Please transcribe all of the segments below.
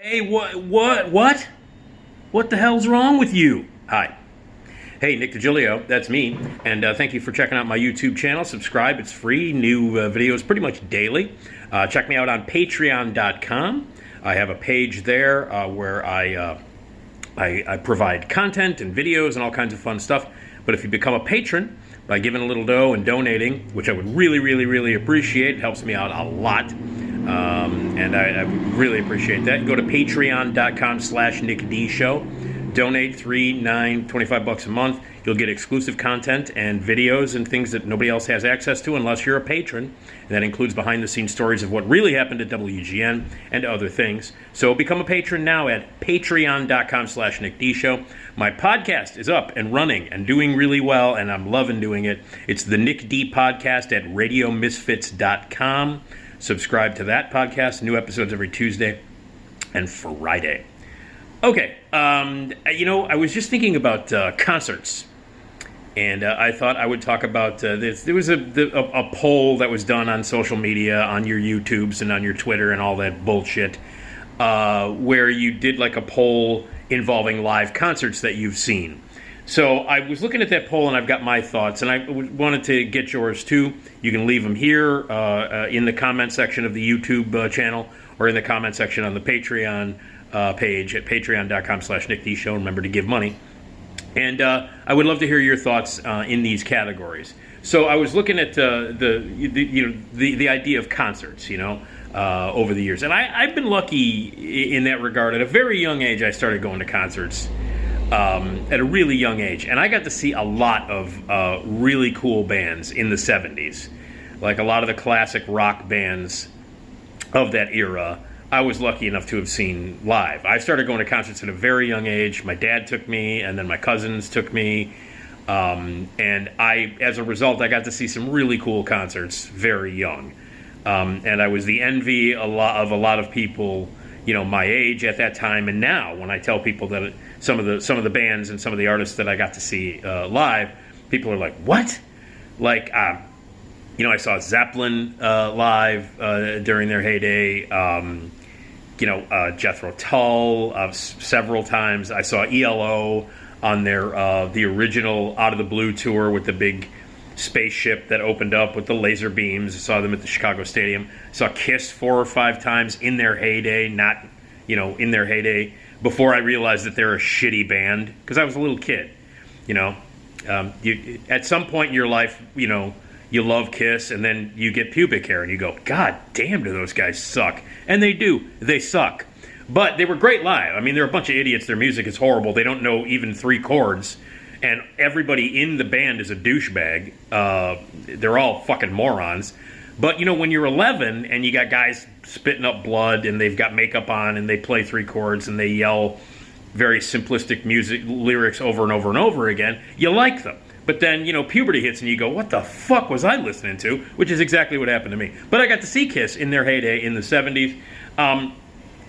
Hey, what? What the hell's wrong with you? Hi. Hey, Nick Digilio, that's me, and thank you for checking out my YouTube channel. Subscribe, it's free, new videos pretty much daily. Check me out on patreon.com. I have a page there where I provide content and videos and all kinds of fun stuff. But if you become a patron by giving a little dough and donating, which I would really appreciate, it helps me out a lot. And I really appreciate that. Go to patreon.com/NickDShow. Donate $3, $9, $25 a month. You'll get exclusive content and videos and things that nobody else has access to unless you're a patron. And that includes behind-the-scenes stories of what really happened at WGN and other things. So become a patron now at patreon.com/NickDShow. My podcast is up and running and doing really well, and I'm loving doing it. It's the Nick D Podcast at radiomisfits.com. Subscribe to that podcast. New episodes every Tuesday and Friday. Okay, I was just thinking about concerts, and I thought I would talk about this. There was a poll that was done on social media, on your YouTubes and on your Twitter and all that bullshit, where you did like a poll involving live concerts that you've seen. So I was looking at that poll, and I've got my thoughts, and I wanted to get yours too. You can leave them here in the comment section of the YouTube channel, or in the comment section on the Patreon page at patreon.com/NickDShow. Remember to give money. And I would love to hear your thoughts in these categories. So I was looking at the idea of concerts, over the years. And I've been lucky in that regard. At a very young age, I started going to concerts. At a really young age. And I got to see a lot of really cool bands in the 70s. Like a lot of the classic rock bands of that era, I was lucky enough to have seen live. I started going to concerts at a very young age. My dad took me, and then my cousins took me. And as a result, I got to see some really cool concerts very young. And I was the envy of a lot of people, my age at that time. And now, when I tell people that some of the bands and some of the artists that I got to see live, people are like, "What?" Like, I saw Zeppelin live during their heyday. Jethro Tull several times. I saw ELO on their the original Out of the Blue tour with the big spaceship that opened up with the laser beams. I saw them at the Chicago Stadium. I saw Kiss 4 or 5 times in their heyday, in their heyday, before I realized that they're a shitty band, because I was a little kid, at some point in your life, you love Kiss, and then you get pubic hair, and you go, God damn, do those guys suck. And they do. They suck. But they were great live. I mean, they're a bunch of idiots. Their music is horrible. They don't know even 3 chords. And everybody in the band is a douchebag. They're all fucking morons. But, when you're 11 and you got guys spitting up blood and they've got makeup on and they play 3 chords and they yell very simplistic music lyrics over and over and over again, you like them. But then, puberty hits and you go, what the fuck was I listening to? Which is exactly what happened to me. But I got to see Kiss in their heyday in the 70s.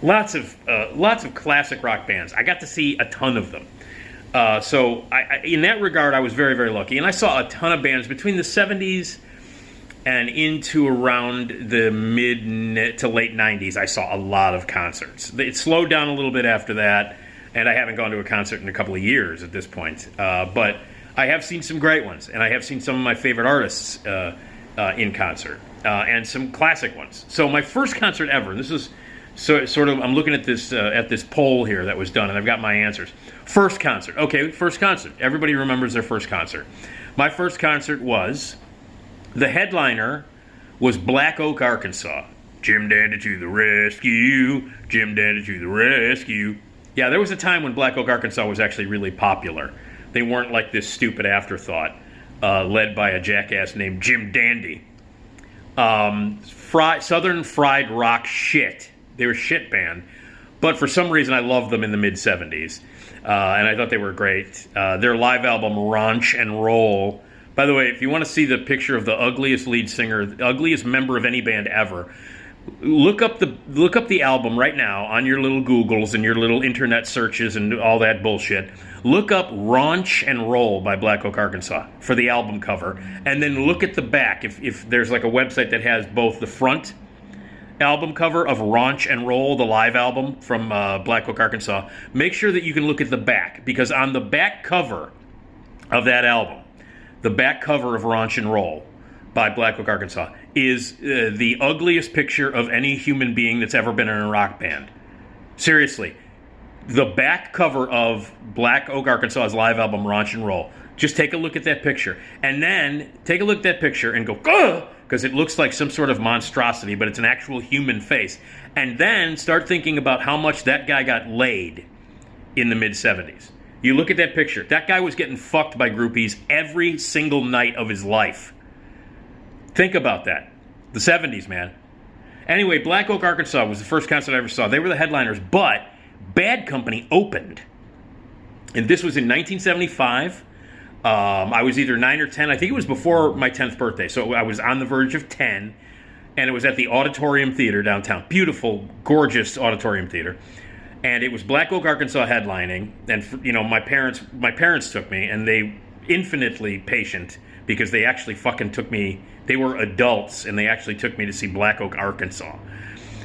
Lots of classic rock bands. I got to see a ton of them. So in that regard, I was very, very lucky. And I saw a ton of bands between the 70s and into around the mid to late 90s. I saw a lot of concerts. It slowed down a little bit after that, and I haven't gone to a concert in a couple of years at this point. But I have seen some great ones, and I have seen some of my favorite artists in concert, and some classic ones. So my first concert ever, and this is sort of, I'm looking at this poll here that was done, and I've got my answers. First concert. Okay, first concert. Everybody remembers their first concert. My first concert was, the headliner was Black Oak, Arkansas. Jim Dandy to the rescue, Jim Dandy to the rescue. Yeah, there was a time when Black Oak, Arkansas was actually really popular. They weren't like this stupid afterthought led by a jackass named Jim Dandy. Southern fried rock shit. They were a shit band. But for some reason, I loved them in the mid-70s. And I thought they were great. Their live album, Raunch and Roll. By the way, if you want to see the picture of the ugliest lead singer, the ugliest member of any band ever, look up the album right now on your little Googles and your little internet searches and all that bullshit. Look up Raunch and Roll by Black Oak, Arkansas for the album cover. And then look at the back. If there's like a website that has both the front album cover of Raunch and Roll, the live album from Black Oak, Arkansas, make sure that you can look at the back, because on the back cover of that album, the back cover of Raunch and Roll by Black Oak, Arkansas, is the ugliest picture of any human being that's ever been in a rock band. Seriously. The back cover of Black Oak, Arkansas's live album, Raunch and Roll. Just take a look at that picture. And then take a look at that picture and go, ugh! Because it looks like some sort of monstrosity, but it's an actual human face. And then start thinking about how much that guy got laid in the mid-'70s. You look at that picture. That guy was getting fucked by groupies every single night of his life. Think about that. The 70s, man. Anyway, Black Oak, Arkansas was the first concert I ever saw. They were the headliners, but Bad Company opened. And this was in 1975. I was either 9 or 10. I think it was before my 10th birthday. So I was on the verge of 10. And it was at the Auditorium Theater downtown. Beautiful, gorgeous auditorium theater. And it was Black Oak, Arkansas headlining. And, you know, my parents took me. And they infinitely patient, because they actually fucking took me. They were adults. And they actually took me to see Black Oak, Arkansas.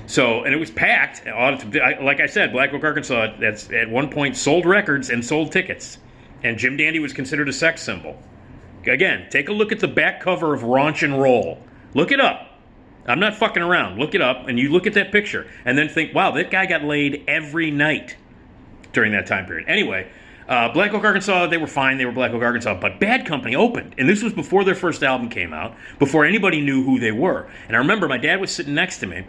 So, and it was packed. Like I said, Black Oak, Arkansas, that's at one point sold records and sold tickets. And Jim Dandy was considered a sex symbol. Again, take a look at the back cover of Raunch and Roll. Look it up. I'm not fucking around. Look it up, and you look at that picture, and then think, wow, that guy got laid every night during that time period. Anyway, Black Oak, Arkansas, they were fine. They were Black Oak, Arkansas. But Bad Company opened, and this was before their first album came out, before anybody knew who they were. And I remember my dad was sitting next to me,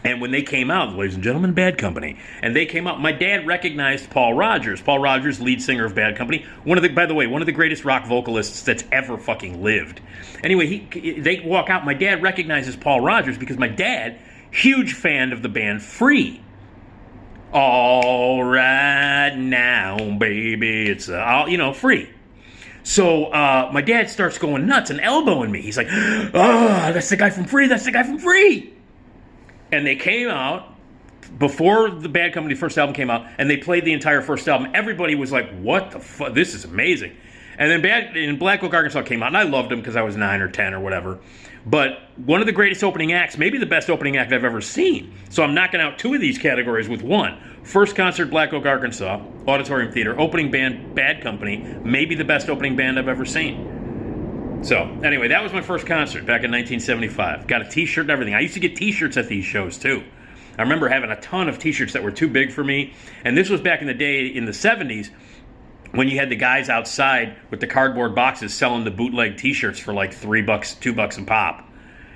and when they came out, ladies and gentlemen, Bad Company, and they came out, my dad recognized Paul Rodgers. Paul Rodgers, lead singer of Bad Company, by the way, one of the greatest rock vocalists that's ever fucking lived. Anyway, they walk out, my dad recognizes Paul Rodgers because my dad, huge fan of the band Free. All right now, baby, it's Free. So my dad starts going nuts and elbowing me. He's like, oh, that's the guy from Free, that's the guy from Free. And they came out before the Bad Company first album came out, and they played the entire first album. Everybody was like, what the fuck? This is amazing. And then Black Oak, Arkansas came out, and I loved them because I was 9 or 10 or whatever. But one of the greatest opening acts, maybe the best opening act I've ever seen. So I'm knocking out 2 of these categories with 1. First concert, Black Oak, Arkansas, Auditorium Theater. Opening band, Bad Company. Maybe the best opening band I've ever seen. So, anyway, that was my first concert back in 1975. Got a t-shirt and everything. I used to get t-shirts at these shows, too. I remember having a ton of t-shirts that were too big for me. And this was back in the day, in the 70s, when you had the guys outside with the cardboard boxes selling the bootleg t-shirts for like $3, $2 a pop.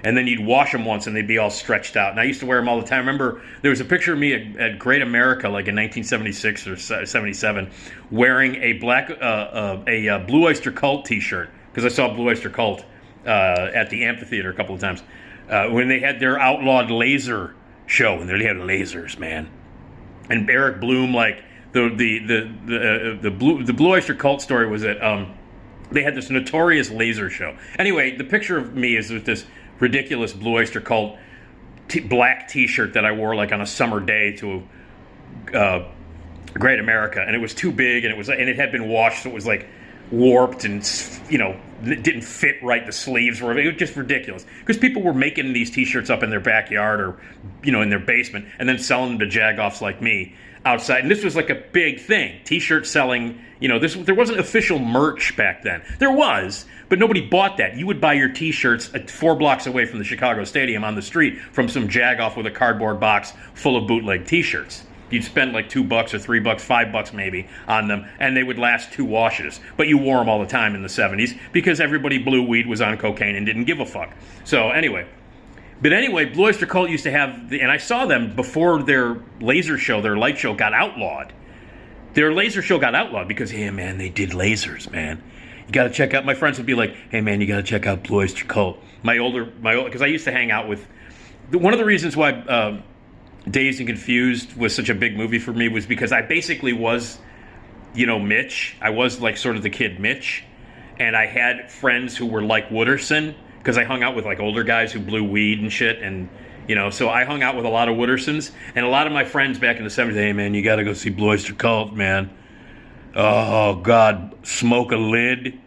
And then you'd wash them once and they'd be all stretched out. And I used to wear them all the time. I remember there was a picture of me at Great America, like in 1976 or 77, wearing a Blue Oyster Cult t-shirt. Because I saw Blue Oyster Cult at the amphitheater a couple of times when they had their outlawed laser show, and they had lasers, man. And Eric Bloom, like the Blue Oyster Cult story was that they had this notorious laser show. Anyway, the picture of me is with this ridiculous Blue Oyster Cult black T-shirt that I wore like on a summer day to Great America, and it was too big, and it had been washed, so it was like warped and, it didn't fit right. The sleeves were, it was just ridiculous because people were making these t-shirts up in their backyard or, in their basement and then selling them to jagoffs like me outside. And this was like a big thing. T-shirt selling, there wasn't official merch back then. There was, but nobody bought that. You would buy your t-shirts 4 blocks away from the Chicago Stadium on the street from some jagoff with a cardboard box full of bootleg t-shirts. You'd spend like $2 or $3, $5 maybe on them, and they would last 2 washes. But you wore them all the time in the 70s because everybody blew weed, was on cocaine, and didn't give a fuck. So anyway, Blue Oyster Cult used to have, and I saw them before their laser show, their light show got outlawed. Their laser show got outlawed because, hey man, they did lasers, man. You got to check out, my friends would be like, hey man, you got to check out Blue Oyster Cult. Because I used to hang out with, one of the reasons why Dazed and Confused was such a big movie for me was because I basically was, Mitch. I was like sort of the kid Mitch. And I had friends who were like Wooderson because I hung out with like older guys who blew weed and shit. And, so I hung out with a lot of Woodersons. And a lot of my friends back in the 70s, hey man, you got to go see Blue Oyster Cult, man. Oh, God, smoke a lid.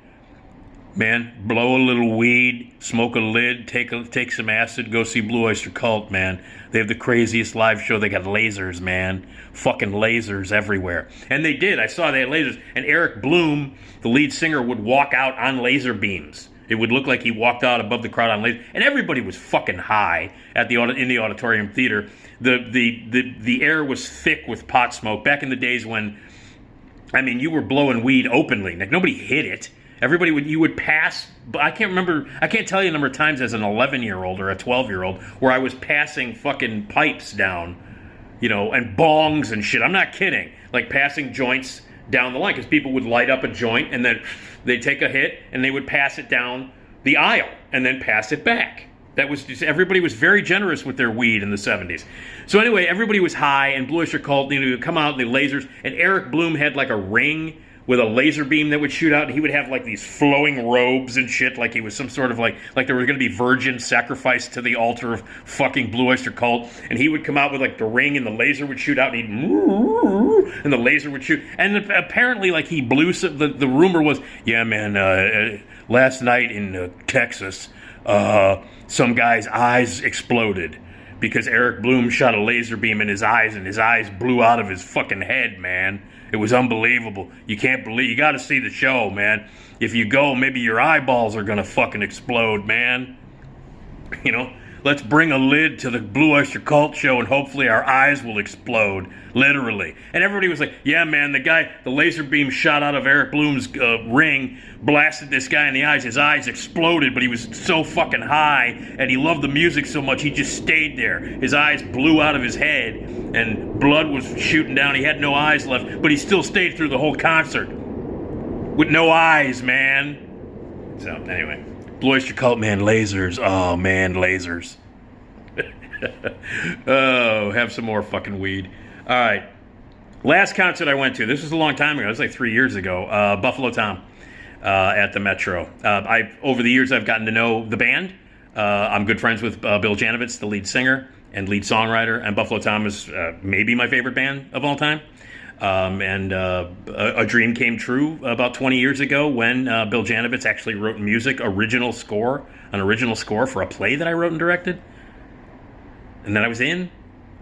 Man, blow a little weed, smoke a lid, take some acid, go see Blue Oyster Cult, man. They have the craziest live show. They got lasers, man. Fucking lasers everywhere. And they did. I saw they had lasers. And Eric Bloom, the lead singer, would walk out on laser beams. It would look like he walked out above the crowd on laser. And everybody was fucking high in the auditorium theater. The air was thick with pot smoke. Back in the days when, I mean, you were blowing weed openly. Like, nobody hid it. You would pass, but I can't tell you the number of times as an 11-year-old or a 12-year-old where I was passing fucking pipes down, and bongs and shit. I'm not kidding. Like passing joints down the line, because people would light up a joint and then they'd take a hit and they would pass it down the aisle and then pass it back. Everybody was very generous with their weed in the 70s. So anyway, everybody was high, and Blue Oyster Cult, would come out in the lasers, and Eric Bloom had like a ring with a laser beam that would shoot out, and he would have like these flowing robes and shit, like he was some sort of like there was going to be virgins sacrificed to the altar of fucking Blue Oyster Cult, and he would come out with like the ring, and the laser would shoot out, and the laser would shoot, and apparently like he blew the rumor was, yeah man, last night in Texas, some guy's eyes exploded because Eric Bloom shot a laser beam in his eyes, and his eyes blew out of his fucking head, man. It was unbelievable. You got to see the show, man. If you go, maybe your eyeballs are going to fucking explode, man. Let's bring a lid to the Blue Oyster Cult show, and hopefully our eyes will explode, literally. And everybody was like, yeah, man, the laser beam shot out of Eric Bloom's ring, blasted this guy in the eyes. His eyes exploded, but he was so fucking high, and he loved the music so much, he just stayed there. His eyes blew out of his head, and blood was shooting down. He had no eyes left, but he still stayed through the whole concert with no eyes, man. So, anyway. Blue Oyster Cult, man, lasers. Oh, man, lasers. Oh, have some more fucking weed. All right. Last concert I went to, this was a long time ago. It was like 3 years ago. Buffalo Tom at the Metro. Over the years, I've gotten to know the band. I'm good friends with Bill Janovitz, the lead singer and lead songwriter. And Buffalo Tom is maybe my favorite band of all time. A dream came true about 20 years ago when Bill Janovitz actually wrote an original score for a play that I wrote and directed. And then I was in,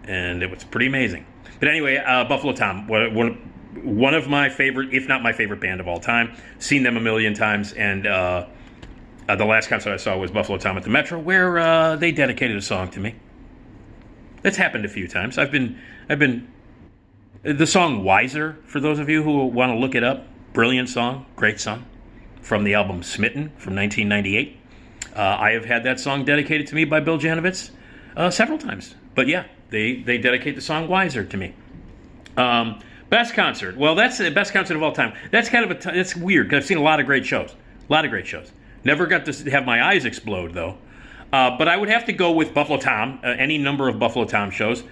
and it was pretty amazing. But anyway, Buffalo Tom, one of my favorite, if not my favorite band of all time. Seen them a million times, and the last concert I saw was Buffalo Tom at the Metro, where they dedicated a song to me. That's happened a few times. I've been. The song Wiser, for those of you who want to look it up, brilliant song, great song, from the album Smitten from 1998. I have had that song dedicated to me by Bill Janovitz several times. But yeah, they dedicate the song Wiser to me. Best concert. Well, that's the best concert of all time. That's kind of it's weird, because I've seen a lot of great shows. Never got to have my eyes explode, though. But I would have to go with Buffalo Tom, any number of Buffalo Tom shows.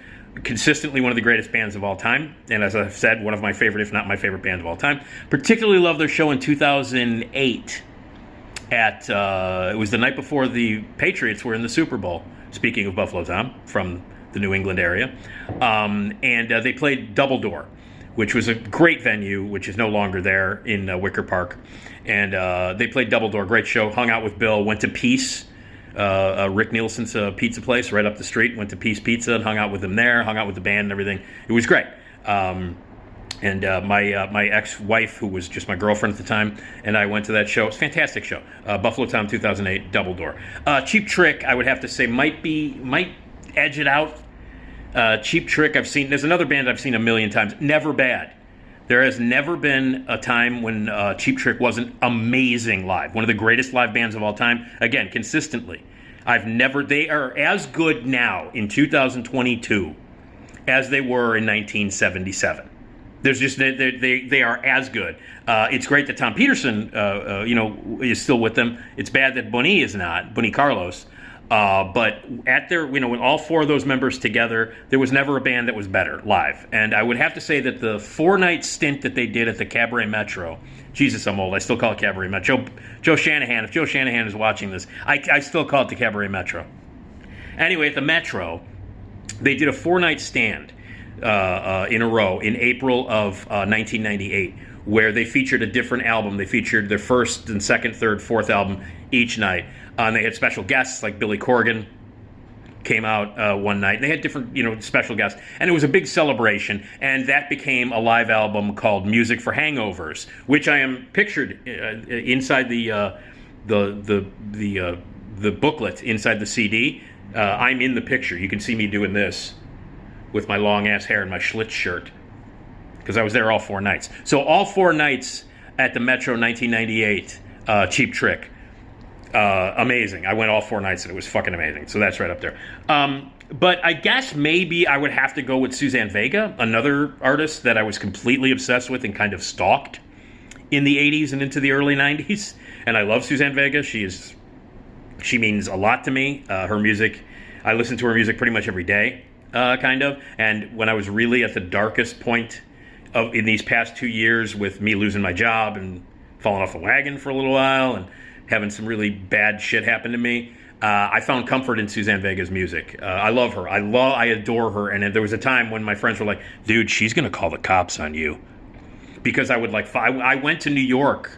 Consistently one of the greatest bands of all time, and as I've said, one of my favorite, if not my favorite band of all time. Particularly love their show in 2008 it was the night before the Patriots were in the Super Bowl, speaking of Buffalo Tom, from the New England area, and they played Double Door, which was a great venue, which is no longer there in Wicker Park, and they played Double Door, great show, hung out with Bill, went to Peace, Rick Nielsen's pizza place right up the street, went to Peace Pizza and hung out with them there, hung out with the band and everything. It was great. And my ex-wife, who was just my girlfriend at the time, and I went to that show. It was a fantastic show. Buffalo Tom 2008, Double Door. Cheap Trick, I would have to say, might edge it out. Cheap Trick, there's another band I've seen a million times, Never Bad. There has never been a time when Cheap Trick wasn't amazing live. One of the greatest live bands of all time. Again, consistently. They are as good now in 2022 as they were in 1977. They are as good. It's great that Tom Peterson, is still with them. It's bad that Bonnie is not, Bonnie Carlos. But at their, when all four of those members together, there was never a band that was better live. And I would have to say that the 4-night stint that they did at the Cabaret Metro, Jesus, I'm old, I still call it Cabaret Metro. Joe Shanahan, if Joe Shanahan is watching this, I still call it the Cabaret Metro. Anyway, at the Metro, they did a 4-night stand in a row in April of 1998, where they featured a different album. They featured their first and second, third, fourth album each night. And they had special guests like Billy Corgan came out one night. And they had different, special guests. And it was a big celebration. And that became a live album called Music for Hangovers, which I am pictured inside the booklet, inside the CD. I'm in the picture. You can see me doing this with my long-ass hair and my Schlitz shirt, because I was there all 4 nights. So all 4 nights at the Metro 1998, Cheap Trick. Amazing. I went all 4 nights and it was fucking amazing. So that's right up there. But I guess maybe I would have to go with Suzanne Vega, another artist that I was completely obsessed with and kind of stalked in the 80s and into the early 90s. And I love Suzanne Vega. She means a lot to me. Her music, I listen to her music pretty much every day, kind of. And when I was really at the darkest point in these past 2 years, with me losing my job and falling off a wagon for a little while and having some really bad shit happen to me, I found comfort in Suzanne Vega's music. I love her. I adore her. And there was a time when my friends were like, dude, she's going to call the cops on you. Because I would I went to New York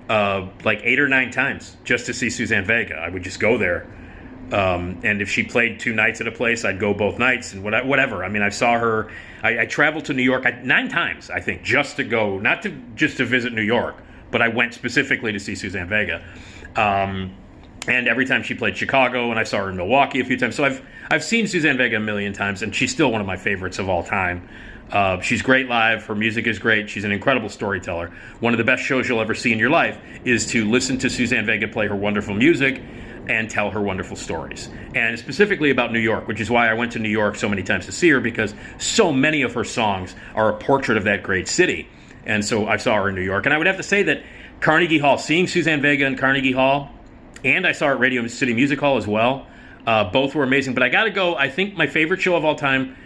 like 8 or 9 times just to see Suzanne Vega. I would just go there. And if she played 2 nights at a place, I'd go both nights and whatever. I mean, I saw her. I traveled to New York 9 times, I think, just to go, not to just to visit New York, but I went specifically to see Suzanne Vega. And every time she played Chicago, and I saw her in Milwaukee a few times. So I've seen Suzanne Vega a million times, and she's still one of my favorites of all time. She's great live. Her music is great. She's an incredible storyteller. One of the best shows you'll ever see in your life is to listen to Suzanne Vega play her wonderful music and tell her wonderful stories. And specifically about New York, which is why I went to New York so many times to see her, because so many of her songs are a portrait of that great city. And so I saw her in New York. And I would have to say that Carnegie Hall, seeing Suzanne Vega in Carnegie Hall, and I saw her at Radio City Music Hall as well, both were amazing. But I got to go, I think my favorite show of all time,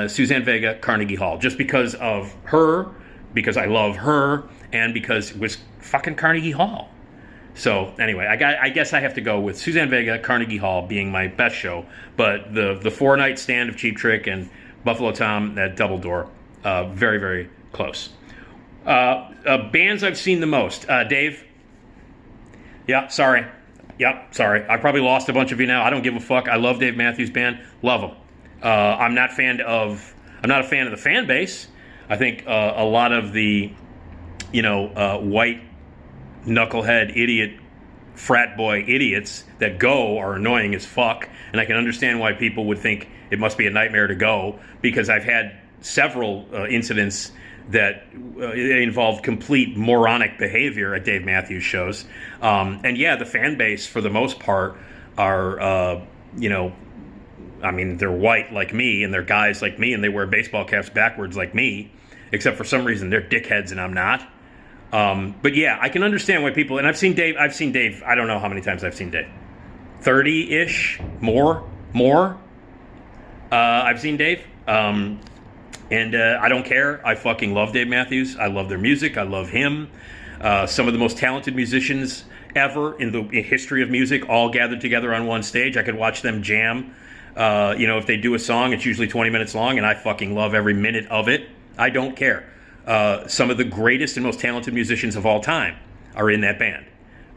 Suzanne Vega, Carnegie Hall, just because of her, because I love her, and because it was fucking Carnegie Hall. So anyway, I guess I have to go with Suzanne Vega, Carnegie Hall being my best show, but the 4-night stand of Cheap Trick and Buffalo Tom at Double Door, very, very close. Bands I've seen the most. Dave? Yeah, sorry. I probably lost a bunch of you now. I don't give a fuck. I love Dave Matthews Band. Love them. I'm not a fan of the fan base. I think a lot of the, white knucklehead idiot frat boy idiots that go are annoying as fuck, and I can understand why people would think it must be a nightmare to go, because I've had several incidents that involved complete moronic behavior at Dave Matthews shows. And yeah, the fan base for the most part are, they're white like me, and they're guys like me, and they wear baseball caps backwards like me, except for some reason they're dickheads and I'm not. But yeah, I can understand why people, and I've seen Dave, I don't know how many times I've seen Dave. 30-ish, more. I've seen Dave. And I don't care. I fucking love Dave Matthews. I love their music. I love him. Some of the most talented musicians ever in the history of music all gathered together on one stage. I could watch them jam. If they do a song, it's usually 20 minutes long, and I fucking love every minute of it. I don't care. Some of the greatest and most talented musicians of all time are in that band.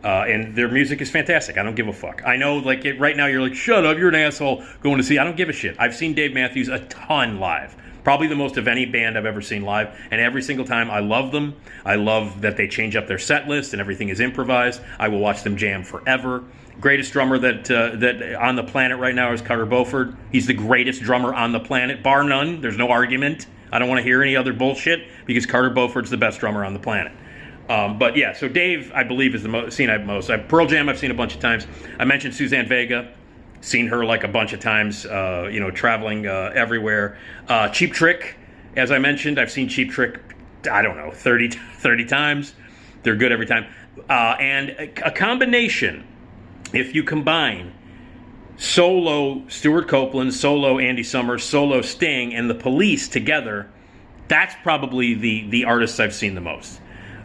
And their music is fantastic. I don't give a fuck. I know, right now you're like, shut up, you're an asshole going to see. I don't give a shit. I've seen Dave Matthews a ton live. Probably the most of any band I've ever seen live. And every single time, I love them. I love that they change up their set list and everything is improvised. I will watch them jam forever. Greatest drummer that on the planet right now is Carter Beauford. He's the greatest drummer on the planet, bar none. There's no argument. I don't want to hear any other bullshit, because Carter Beauford's the best drummer on the planet. But yeah, so Dave, I believe, is the seen I've most. Pearl Jam, I've seen a bunch of times. I mentioned Suzanne Vega. Seen her like a bunch of times, traveling everywhere. Cheap Trick, as I mentioned, I've seen Cheap Trick, 30 times. They're good every time. And a combination, if you combine solo Stuart Copeland, solo Andy Summers, solo Sting, and the Police together, that's probably the artists I've seen the most.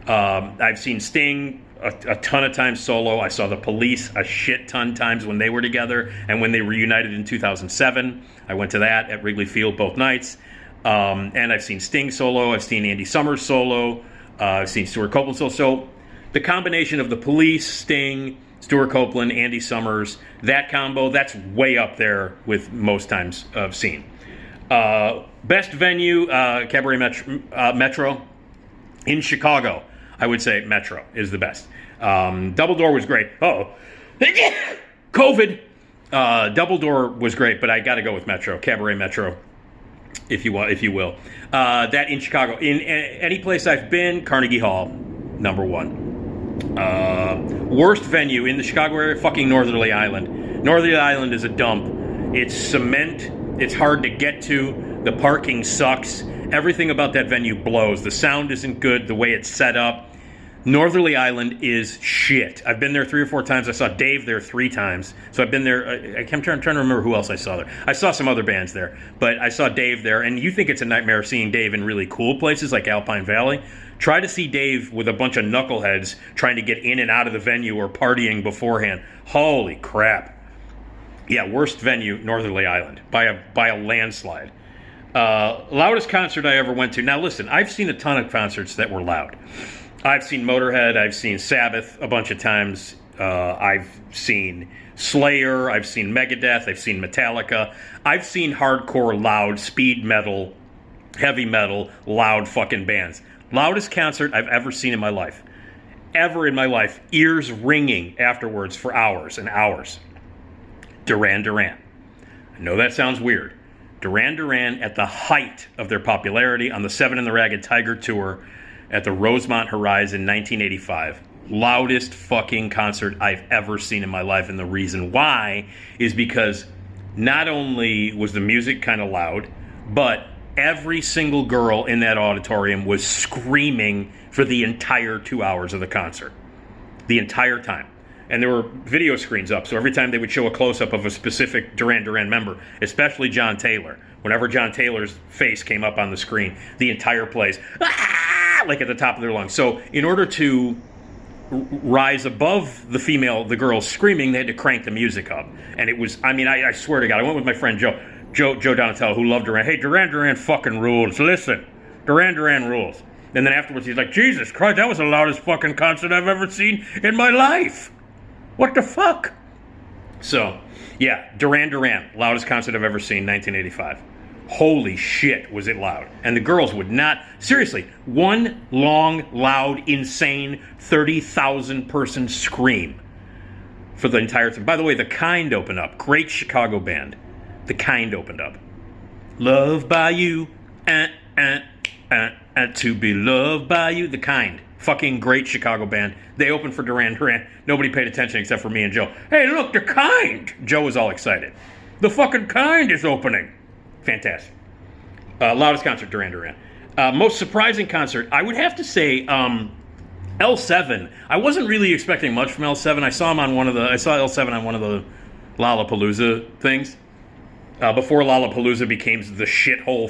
I've seen Sting a ton of times solo. I saw the Police a shit ton times when they were together, and when they reunited in 2007. I went to that at Wrigley Field both nights. And I've seen Sting solo. I've seen Andy Summers solo. I've seen Stuart Copeland. So the combination of the Police, Sting, Stuart Copeland, Andy Summers, that combo, that's way up there with most times I've seen. Best venue, Cabaret Metro. In Chicago, I would say Metro is the best. Double Door was great. COVID. Double Door was great, but I got to go with Metro, Cabaret Metro, if you will. That in Chicago. In any place I've been, Carnegie Hall, number one. Worst venue in the Chicago area, fucking Northerly Island. Northerly Island is a dump. It's cement. It's hard to get to. The parking sucks. Everything about that venue blows. The sound isn't good. The way it's set up. Northerly Island is shit. I've been there 3 or 4 times. I saw Dave there 3 times. So I've been there. I'm trying to remember who else I saw there. I saw some other bands there, but I saw Dave there. And you think it's a nightmare seeing Dave in really cool places like Alpine Valley. Try to see Dave with a bunch of knuckleheads trying to get in and out of the venue or partying beforehand. Holy crap. Yeah, worst venue, Northerly Island, by a landslide. Loudest concert I ever went to. Now listen, I've seen a ton of concerts that were loud. I've seen Motorhead, I've seen Sabbath a bunch of times, I've seen Slayer, I've seen Megadeth, I've seen Metallica. I've seen hardcore, loud, speed metal, heavy metal, loud fucking bands. Loudest concert I've ever seen in my life. Ever in my life. Ears ringing afterwards for hours and hours. Duran Duran. I know that sounds weird. Duran Duran at the height of their popularity on the Seven and the Ragged Tiger tour at the Rosemont Horizon 1985. Loudest fucking concert I've ever seen in my life. And the reason why is because not only was the music kind of loud, but every single girl in that auditorium was screaming for the entire 2 hours of the concert. The entire time. And there were video screens up, so every time they would show a close-up of a specific Duran Duran member, especially John Taylor, whenever John Taylor's face came up on the screen, the entire place, like at the top of their lungs. So in order to rise above the girls screaming, they had to crank the music up. And it was, I swear to God, I went with my friend Joe Donatello, who loved Duran. Hey, Duran Duran fucking rules. Listen, Duran Duran rules. And then afterwards he's like, Jesus Christ, that was the loudest fucking concert I've ever seen in my life. What the fuck? So, yeah, Duran Duran, loudest concert I've ever seen, 1985. Holy shit, was it loud. And the girls would not, seriously, one long, loud, insane 30,000 person scream for the entire thing. By the way, The Kind opened up. Great Chicago band. The Kind opened up. Loved by you, to be loved by you. The Kind. Fucking great Chicago band. They opened for Duran Duran. Nobody paid attention except for me and Joe. Hey, look, The Kind! Joe was all excited. The fucking Kind is opening. Fantastic. Loudest concert, Duran Duran. Most surprising concert, I would have to say L7. I wasn't really expecting much from L7. I saw L7 on one of the Lollapalooza things. Before Lollapalooza became the shithole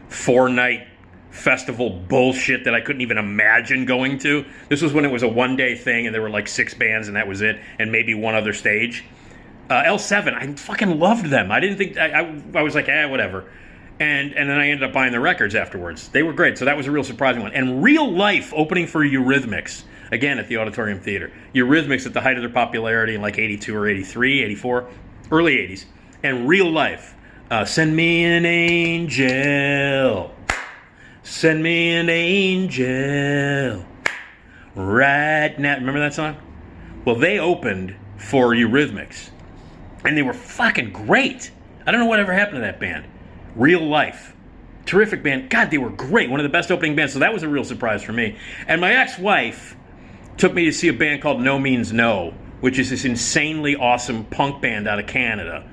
four-night festival bullshit that I couldn't even imagine going to. This was when it was a one-day thing and there were like 6 bands and that was it, and maybe one other stage. L7, I fucking loved them. I didn't think, I was like, whatever. And then I ended up buying the records afterwards. They were great, so that was a real surprising one. And Real Life opening for Eurythmics, again at the Auditorium Theater. Eurythmics at the height of their popularity in like 82 or 83, 84, early 80s. And Real Life, Send Me an Angel. Send me an angel right now. Remember that song? Well, they opened for Eurythmics, and they were fucking great. I don't know whatever happened to that band. Real Life. Terrific band. God, they were great. One of the best opening bands, so that was a real surprise for me. And my ex-wife took me to see a band called No Means No, which is this insanely awesome punk band out of Canada.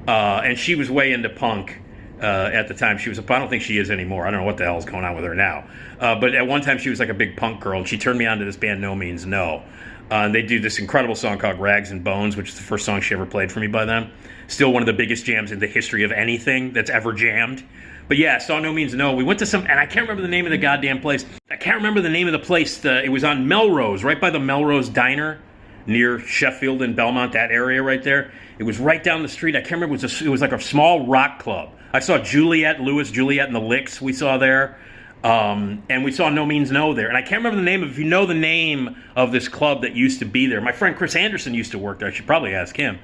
And she was way into punk. At the time, I don't think she is anymore. I don't know what the hell is going on with her now. But at one time, she was like a big punk girl, and she turned me on to this band, No Means No. And they do this incredible song called Rags and Bones, which is the first song she ever played for me by them. Still one of the biggest jams in the history of anything that's ever jammed. But yeah, saw No Means No. We went to and I can't remember the name of the goddamn place. I can't remember the name of the place. It was on Melrose, right by the Melrose Diner, near Sheffield and Belmont, that area right there. It was right down the street. I can't remember. It was like a small rock club. I saw Louis Juliet and the Licks we saw there. And we saw No Means No there. And I can't remember the name of, if you know the name of this club that used to be there. My friend Chris Anderson used to work there. I should probably ask him.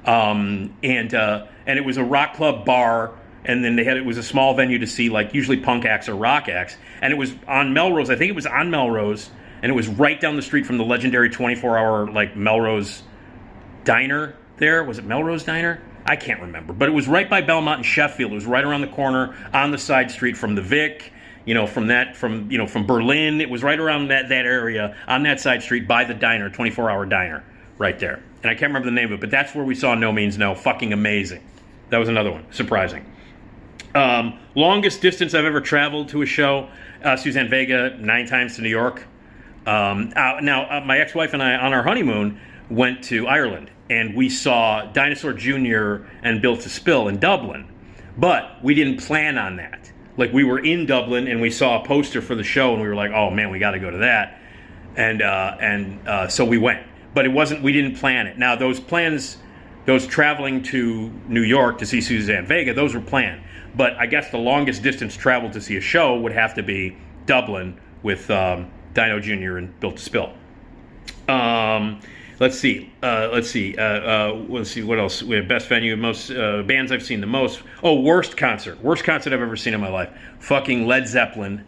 And it was a rock club bar, and then it was a small venue to see like usually punk acts or rock acts. And it was on Melrose. I think it was on Melrose, and it was right down the street from the legendary 24-hour like Melrose Diner there. Was it Melrose Diner? I can't remember. But it was right by Belmont and Sheffield. It was right around the corner on the side street from the Vic. From Berlin. It was right around that area on that side street by the diner, 24-hour diner, right there. And I can't remember the name of it, but that's where we saw No Means No. Fucking amazing. That was another one. Surprising. Longest distance I've ever traveled to a show, Suzanne Vega, 9 times to New York. My ex-wife and I, on our honeymoon, went to Ireland, and we saw Dinosaur Jr. and Built to Spill in Dublin. But we didn't plan on that. Like, we were in Dublin, and we saw a poster for the show, and we were like, oh, man, we got to go to that. And so we went. But we didn't plan it. Now, those traveling to New York to see Suzanne Vega, those were planned. But I guess the longest distance travel to see a show would have to be Dublin with Dino Jr. and Built to Spill. Let's see what else. We have best venue, most bands I've seen the most. Oh, worst concert I've ever seen in my life. Fucking Led Zeppelin,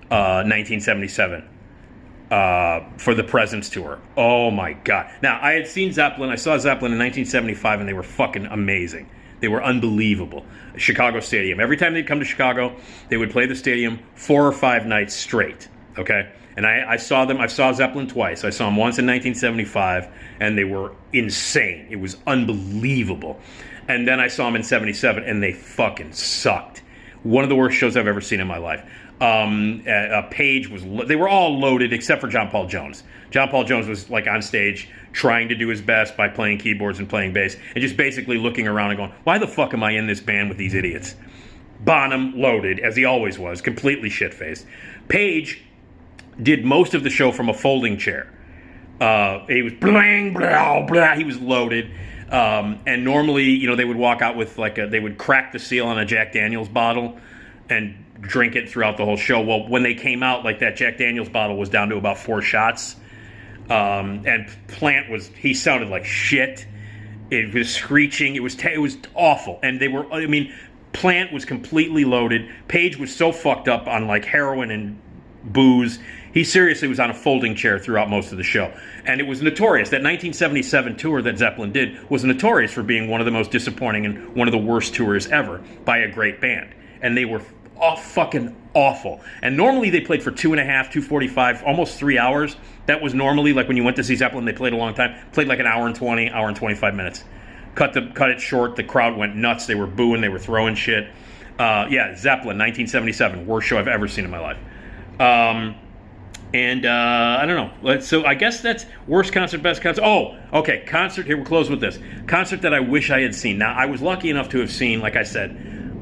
1977, for the Presence tour. Oh my god! Now I had seen Zeppelin. I saw Zeppelin in 1975, and they were fucking amazing. They were unbelievable. Chicago Stadium. Every time they'd come to Chicago, they would play the stadium 4 or 5 nights straight. Okay. And I saw Zeppelin twice. I saw them once in 1975, and they were insane. It was unbelievable. And then I saw them in 77, and they fucking sucked. One of the worst shows I've ever seen in my life. Page they were all loaded except for John Paul Jones. John Paul Jones was like on stage trying to do his best by playing keyboards and playing bass, and just basically looking around and going, why the fuck am I in this band with these idiots? Bonham loaded, as he always was, completely shit-faced. Page did most of the show from a folding chair. He was blah, blah, blah. He was loaded. And normally, they would walk out with they would crack the seal on a Jack Daniels bottle and drink it throughout the whole show. Well, when they came out, that Jack Daniels bottle was down to about 4 shots. And Plant he sounded like shit. It was screeching. It was awful. And Plant was completely loaded. Page was so fucked up on heroin and booze. He seriously was on a folding chair throughout most of the show. And it was notorious. That 1977 tour that Zeppelin did was notorious for being one of the most disappointing and one of the worst tours ever by a great band. And they were fucking awful. And normally they played for 2.5, 2:45, almost 3 hours. That was normally, when you went to see Zeppelin, they played a long time. Played an hour and 20, hour and 25 minutes. Cut it short. The crowd went nuts. They were booing. They were throwing shit. Zeppelin, 1977. Worst show I've ever seen in my life. I don't know. So I guess that's worst concert, best concert. Oh, okay. Concert. Here, we'll close with this. Concert that I wish I had seen. Now, I was lucky enough to have seen, like I said,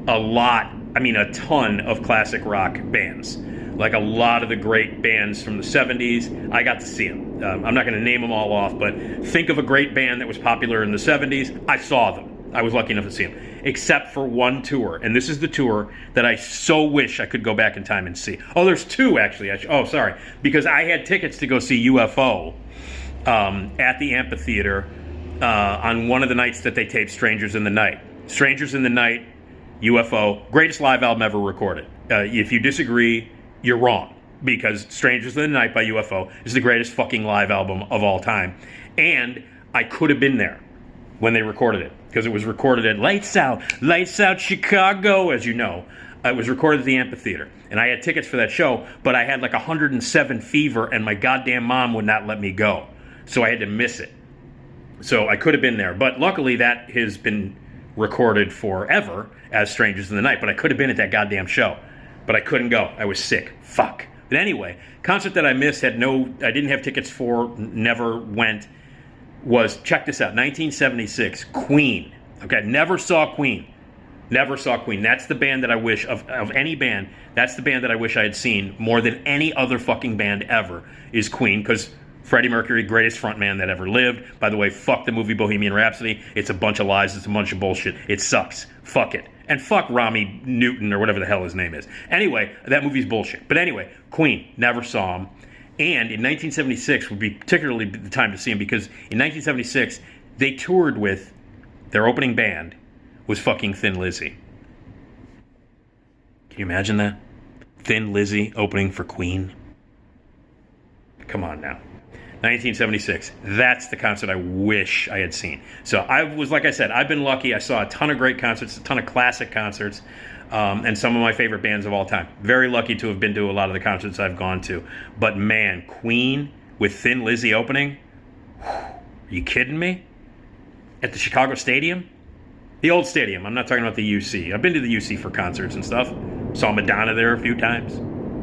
a ton of classic rock bands. A lot of the great bands from the 70s. I got to see them. I'm not going to name them all off, but think of a great band that was popular in the 70s. I saw them. I was lucky enough to see them. Except for one tour. And this is the tour that I so wish I could go back in time and see. Oh, there's 2, actually. Sorry. Because I had tickets to go see UFO at the amphitheater on one of the nights that they taped Strangers in the Night. Strangers in the Night, UFO, greatest live album ever recorded. If you disagree, you're wrong. Because Strangers in the Night by UFO is the greatest fucking live album of all time. And I could have been there when they recorded it. Because it was recorded at Lights Out Chicago, as you know. It was recorded at the amphitheater. And I had tickets for that show, but I had 107 fever, and my goddamn mom would not let me go. So I had to miss it. So I could have been there. But luckily, that has been recorded forever as Strangers in the Night. But I could have been at that goddamn show. But I couldn't go. I was sick. Fuck. But anyway, concert that I missed, I didn't have tickets for, never went, was, check this out, 1976, Queen. Okay, never saw Queen. That's the band that I wish, of any band, that's the band that I wish I had seen more than any other fucking band ever, is Queen, because Freddie Mercury, greatest frontman that ever lived. By the way, fuck the movie Bohemian Rhapsody. It's a bunch of lies. It's a bunch of bullshit. It sucks. Fuck it. And fuck Rami Newton or whatever the hell his name is. Anyway, that movie's bullshit. But anyway, Queen, never saw him. And in 1976 would be particularly the time to see him because in 1976, they toured with, their opening band was fucking Thin Lizzy. Can you imagine that? Thin Lizzy opening for Queen? Come on now. 1976. That's the concert I wish I had seen. So I was, like I said, I've been lucky. I saw a ton of great concerts, a ton of classic concerts, and some of my favorite bands of all time. Very lucky to have been to a lot of the concerts I've gone to. But man, Queen with Thin Lizzy opening? Are you kidding me? At the Chicago Stadium? The old stadium. I'm not talking about the UC. I've been to the UC for concerts and stuff. Saw Madonna there a few times.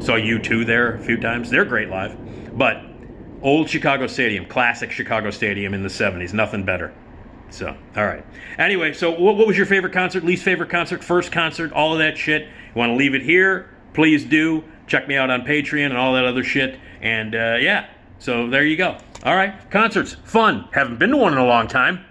Saw U2 there a few times. They're great live. But old Chicago Stadium, classic Chicago Stadium in the 70s, nothing better. So, all right. Anyway, so what was your favorite concert, least favorite concert, first concert, all of that shit? You want to leave it here? Please do. Check me out on Patreon and all that other shit. And yeah, so there you go. All right, concerts, fun. Haven't been to one in a long time.